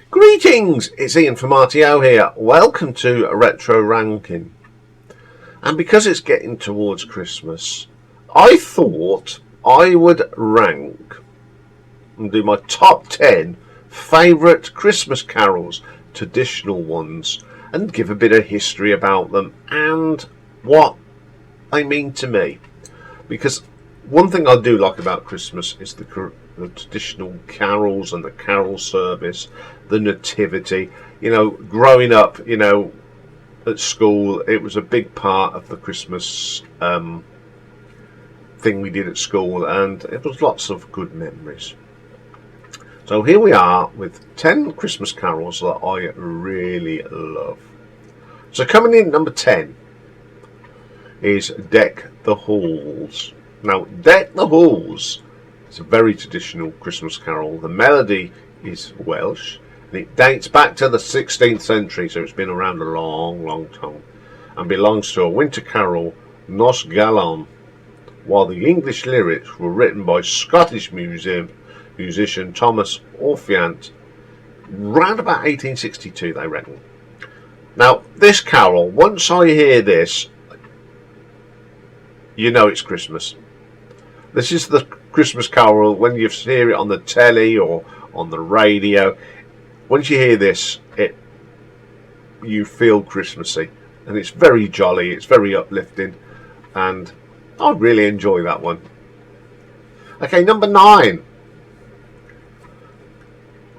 Greetings, it's Ian from RTO here. Welcome to Retro Ranking. And because it's getting towards Christmas, I thought I would rank and do my top 10 favourite Christmas carols, traditional ones, and give a bit of history about them and what they mean to me. Because one thing I do like about Christmas is the traditional carols and the carol service, the nativity. You know, growing up, you know, at school, it was a big part of the Christmas thing we did at school, and it was lots of good memories. So here we are with 10 Christmas carols that I really love. So coming in number 10 is Deck the Halls. Now, Deck the Halls is a very traditional Christmas carol. The melody is Welsh, and it dates back to the 16th century, so it's been around a long time, and belongs to a winter carol, Nos Galan, while the English lyrics were written by Scottish musician Thomas Orpheant round about 1862, they reckon. Now, this carol, once I hear this, you know it's Christmas. This is the Christmas carol when you hear it on the telly or on the radio. Once you hear this, you feel Christmassy, and it's very jolly, it's very uplifting, and I really enjoy that one. Okay, number 9.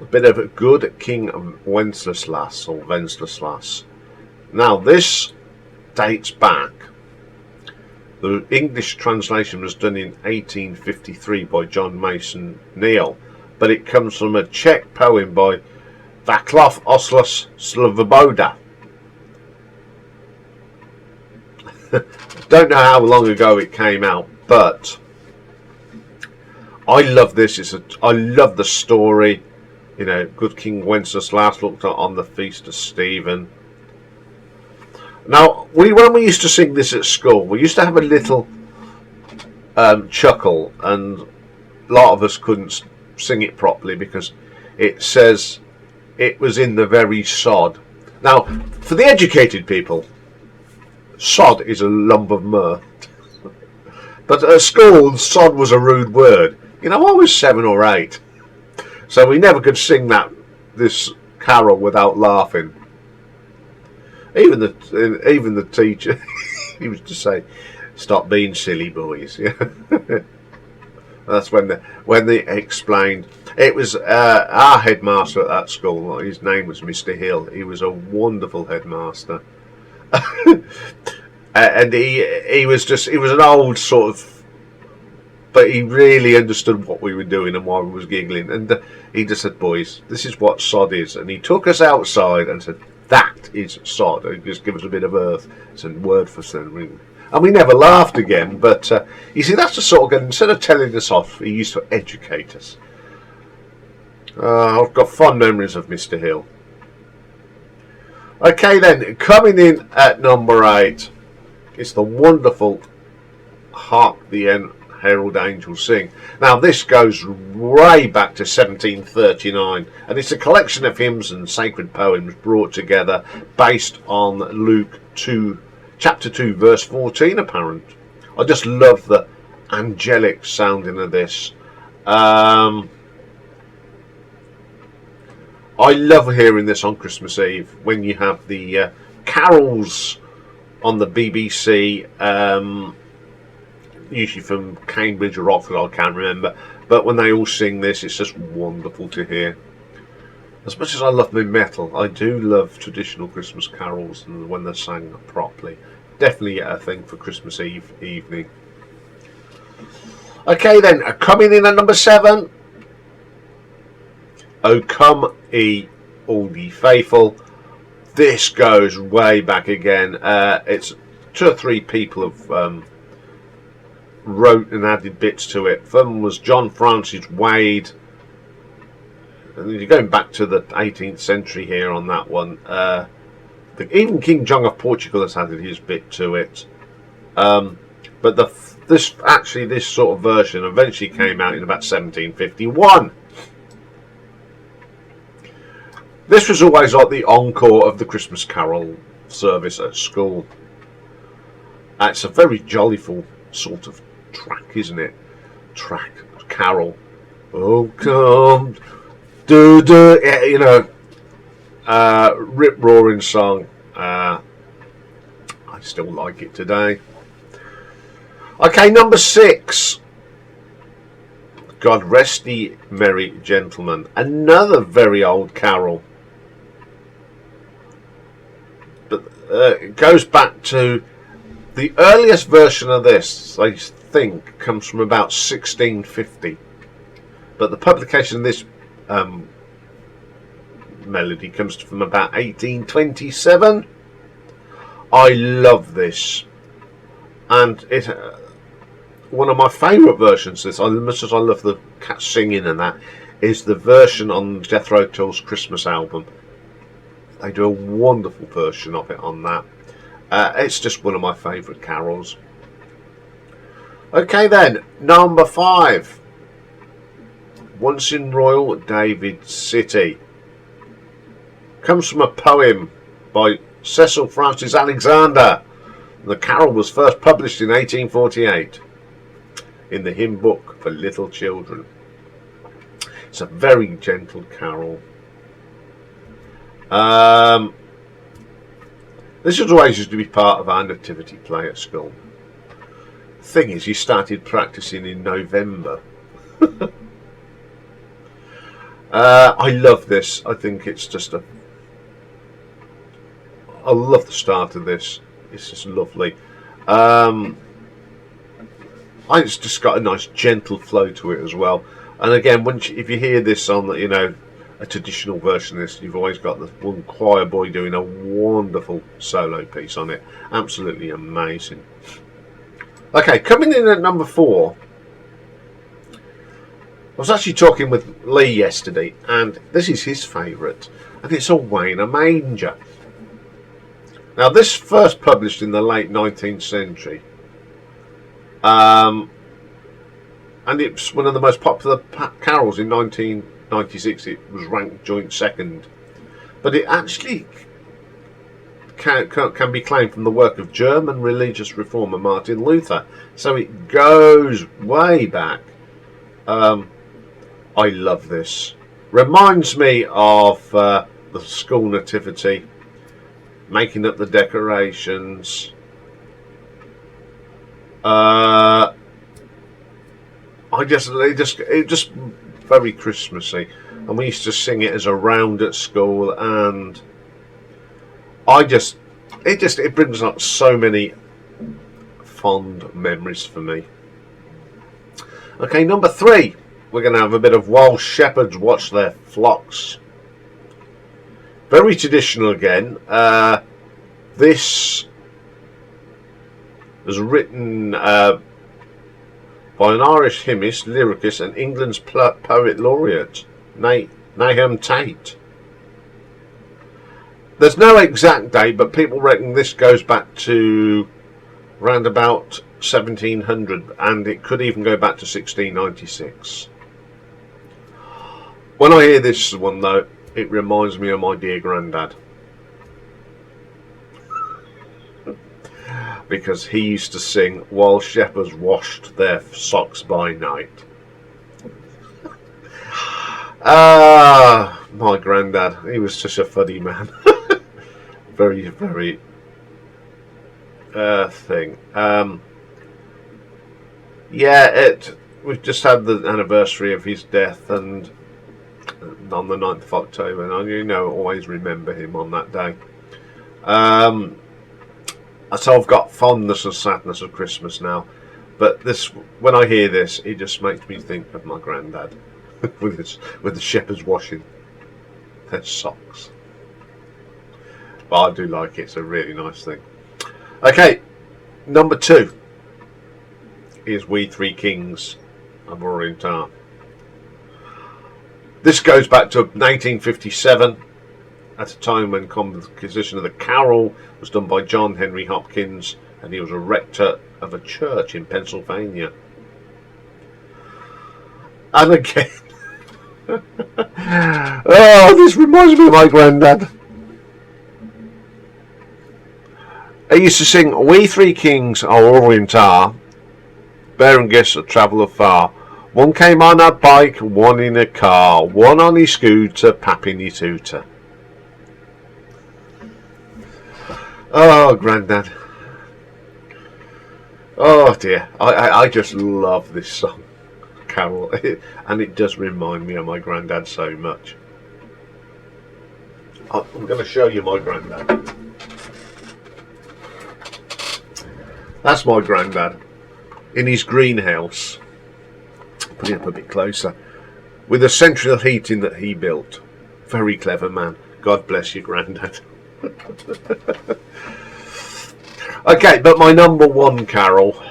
A bit of a good King Wenceslas or Wenceslas. Now this dates back. The English translation was done in 1853 by John Mason Neal, but it comes from a Czech poem by Václav Oslas Svoboda. Don't know how long ago it came out, but I love this. I love the story. You know, good King Wenceslas looked on the feast of Stephen. Now, when we used to sing this at school, we used to have a little chuckle, and a lot of us couldn't sing it properly because it says it was in the very sod. Now, for the educated people, sod is a lump of myrrh. But at school, sod was a rude word. You know, I was 7 or 8. So we never could sing this carol without laughing. Even the teacher, he was to say, "Stop being silly, boys." Yeah. That's when they explained. It was our headmaster at that school. His name was Mr. Hill. He was a wonderful headmaster, and he was an old sort of. But he really understood what we were doing and why we was giggling. And he just said, "Boys, this is what sod is." And he took us outside and said, "That is sod." And he just give us a bit of earth. It's a word for something. And we never laughed again. But you see, that's the sort of guy, instead of telling us off, he used to educate us. I've got fond memories of Mr. Hill. Okay then, coming in at number 8, it's the wonderful Hark the Herald Angels Sing. Now this goes way back to 1739, and it's a collection of hymns and sacred poems brought together based on Luke 2, chapter 2, verse 14 apparent. I just love the angelic sounding of this. I love hearing this on Christmas Eve when you have the carols on the BBC, usually from Cambridge or Oxford, I can't remember, but when they all sing this, it's just wonderful to hear. As much as I love my metal, I do love traditional Christmas carols, and when they're sang properly. Definitely a thing for Christmas Eve evening. Okay then, coming in at number 7, O Come Ye All Ye Faithful, This goes way back again. It's 2 or 3 people have wrote and added bits to it. One was John Francis Wade. And you're going back to the 18th century here on that one. Even King John of Portugal has added his bit to it. But this sort of version eventually came out in about 1751. This was always like the encore of the Christmas Carol service at school. It's a very jollyful sort of track, isn't it? Carol. Oh, come, do, yeah, rip roaring song. I still like it today. Okay, number 6. God Rest Ye Merry Gentlemen. Another very old carol. But it goes back to the earliest version of this, I think, comes from about 1650. But the publication of this melody comes from about 1827. I love this. And it one of my favourite versions of this, as much as I love the cat singing and that, is the version on Jethro Tull's Christmas album. They do a wonderful version of it on that. It's just one of my favourite carols. Okay then, number 5. Once in Royal David City. Comes from a poem by Cecil Francis Alexander. The carol was first published in 1848 in the hymn book for little children. It's a very gentle carol. This was always used to be part of our nativity play at school. The thing is, you started practicing in November. I love this. I think it's just I love the start of this. It's just lovely. It's just got a nice gentle flow to it as well. And again, if you hear this on, a traditional version of this, you've always got the one choir boy doing a wonderful solo piece on it. Absolutely amazing. Okay, coming in at number 4. I was actually talking with Lee yesterday, and this is his favourite, and it's Away in a Manger. Now, this first published in the late 19th century, and it's one of the most popular carols in 1996. It was ranked joint second, but it actually can be claimed from the work of German religious reformer Martin Luther, so it goes way back. I love this. Reminds me of the school nativity, making up the decorations. It just very Christmassy, and we used to sing it as a round at school, and it brings up so many fond memories for me. Okay, number 3. We're going to have a bit of While Shepherds Watch Their Flocks. Very traditional again. This was written by an Irish hymnist, lyricist, and England's poet laureate, Nahum Tate. There's no exact date, but people reckon this goes back to round about 1700, and it could even go back to 1696. When I hear this one, though, it reminds me of my dear granddad, because he used to sing While Shepherds Washed Their Socks by Night. My granddad, he was such a funny man. Very, very thing. We've just had the anniversary of his death, and on the 9th of October, and always remember him on that day. So I've got fondness and sadness of Christmas now, but when I hear this, it just makes me think of my granddad with the shepherds washing their socks. but I do like it. It's a really nice thing. Okay, number 2 is We Three Kings of Orientar. This goes back to 1957, at a time when composition of the carol was done by John Henry Hopkins, and he was a rector of a church in Pennsylvania. And again, oh, this reminds me of my granddad. He used to sing, "We three kings are Orientar, bearing gifts that travel afar. One came on a bike, one in a car, one on his scooter, papping his hooter." Oh, granddad. Oh dear, I just love this song, carol, and it does remind me of my granddad so much. I'm going to show you my granddad. That's my granddad in his greenhouse. Put it up a bit closer. With the central heating that he built. Very clever man. God bless you, granddad. Okay, but my number 1 carol,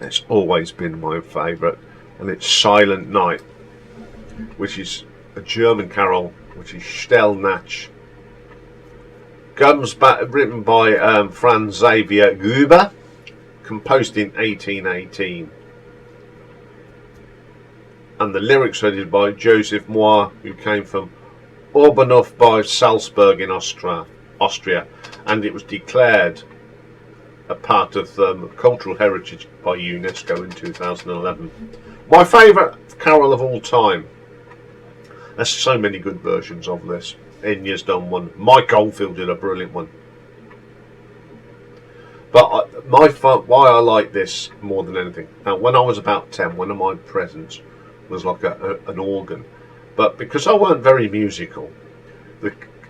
it's always been my favourite, and it's Silent Night, which is a German carol, which is Stille Nacht. Comes back, written by Franz Xavier Gruber, composed in 1818, and the lyrics are edited by Joseph Moir, who came from Obernof by Salzburg in Austria, and it was declared a part of cultural heritage by UNESCO in 2011. My favourite carol of all time. There's so many good versions of this. Enya's done one. Mike Oldfield did a brilliant one. But why I like this more than anything. Now, when I was about 10, one of my presents was like an organ. But because I weren't very musical,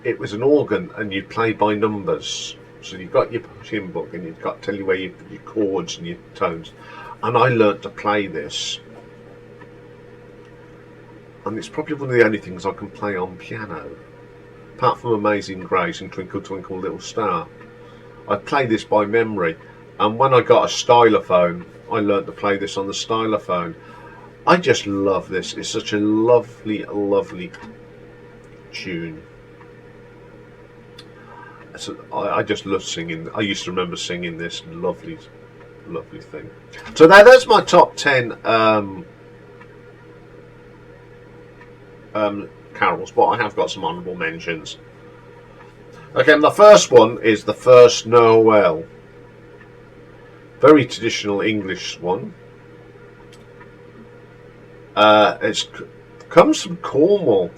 it was an organ, and you play by numbers. So you've got your tune book, and you've got to tell you where your chords and your tones. And I learnt to play this. And it's probably one of the only things I can play on piano. Apart from Amazing Grace and Twinkle Twinkle Little Star. I play this by memory. And when I got a stylophone, I learnt to play this on the stylophone. I just love this. It's such a lovely, lovely tune. So I just love singing. I used to remember singing this lovely, lovely thing. So that's my top 10 carols, but I have got some honourable mentions. Okay, and the first one is The First Noel. Very traditional English one. It comes from Cornwall,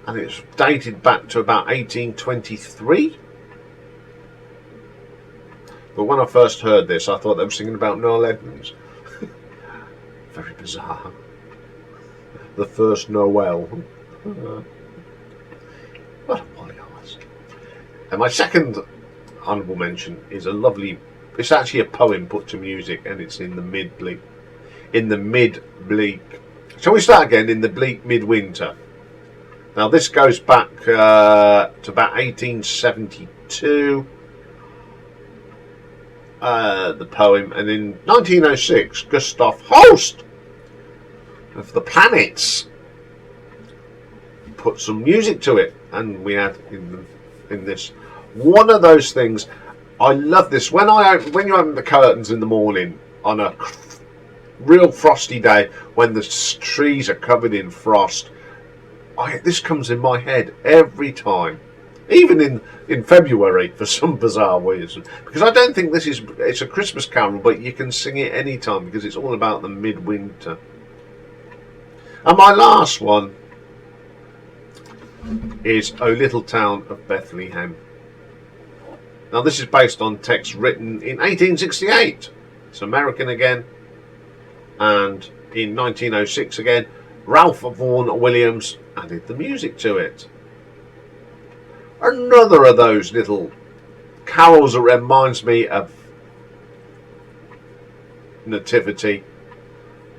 and it's dated back to about 1823. But when I first heard this, I thought they were singing about Noel Edmonds. Very bizarre. The First Noel. What a polyarse. And my second honourable mention is a lovely... It's actually a poem put to music, and it's in the mid-bleak. Shall we start again? In the bleak midwinter. Now this goes back to about 1872. The poem, and in 1906, Gustav Holst of the Planets put some music to it, and we had in this one of those things. I love this. When you open the curtains in the morning on a real frosty day, when the trees are covered in frost, this comes in my head every time. Even in February, for some bizarre reason. Because I don't think it's a Christmas carol, but you can sing it any time, because it's all about the midwinter. And my last one is O Little Town of Bethlehem. Now this is based on text written in 1868. It's American again. And in 1906 again, Ralph Vaughan Williams added the music to it. Another of those little carols that reminds me of Nativity.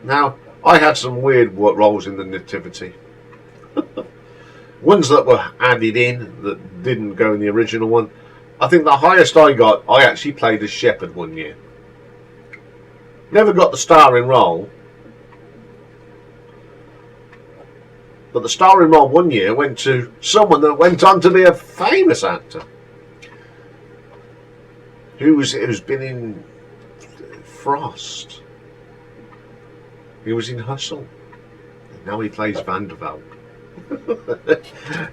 Now, I had some weird roles in the Nativity. ones that were added in that didn't go in the original one. I think the highest I got, I actually played as Shepherd one year. Never got the starring role, but the starring role one year went to someone that went on to be a famous actor, who's been in Frost. He was in Hustle. Now he plays Vanderbilt.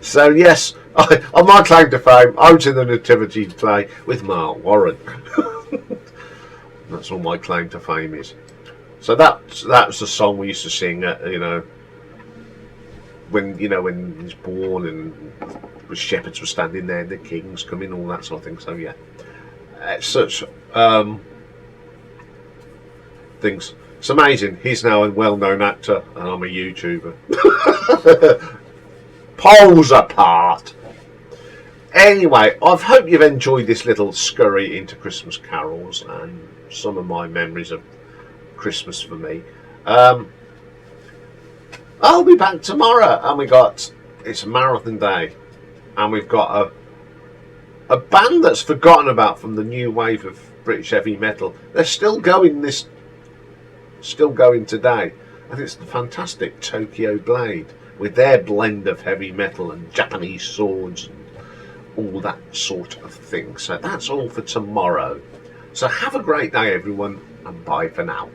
So yes, on my claim to fame, I was in the nativity play with Mark Warren. That's all my claim to fame is. So that's the song we used to sing. When he's born and the shepherds were standing there, the kings come in, all that sort of thing. So yeah, such things. It's amazing. He's now a well-known actor, and I'm a YouTuber. Poles apart. Anyway, I hope you've enjoyed this little scurry into Christmas carols and some of my memories of Christmas for me. I'll be back tomorrow, and it's a marathon day, and we've got a band that's forgotten about from the new wave of British heavy metal. They're still going today. I think it's the fantastic Tokyo Blade with their blend of heavy metal and Japanese swords and all that sort of thing. So that's all for tomorrow. So have a great day, everyone, and bye for now.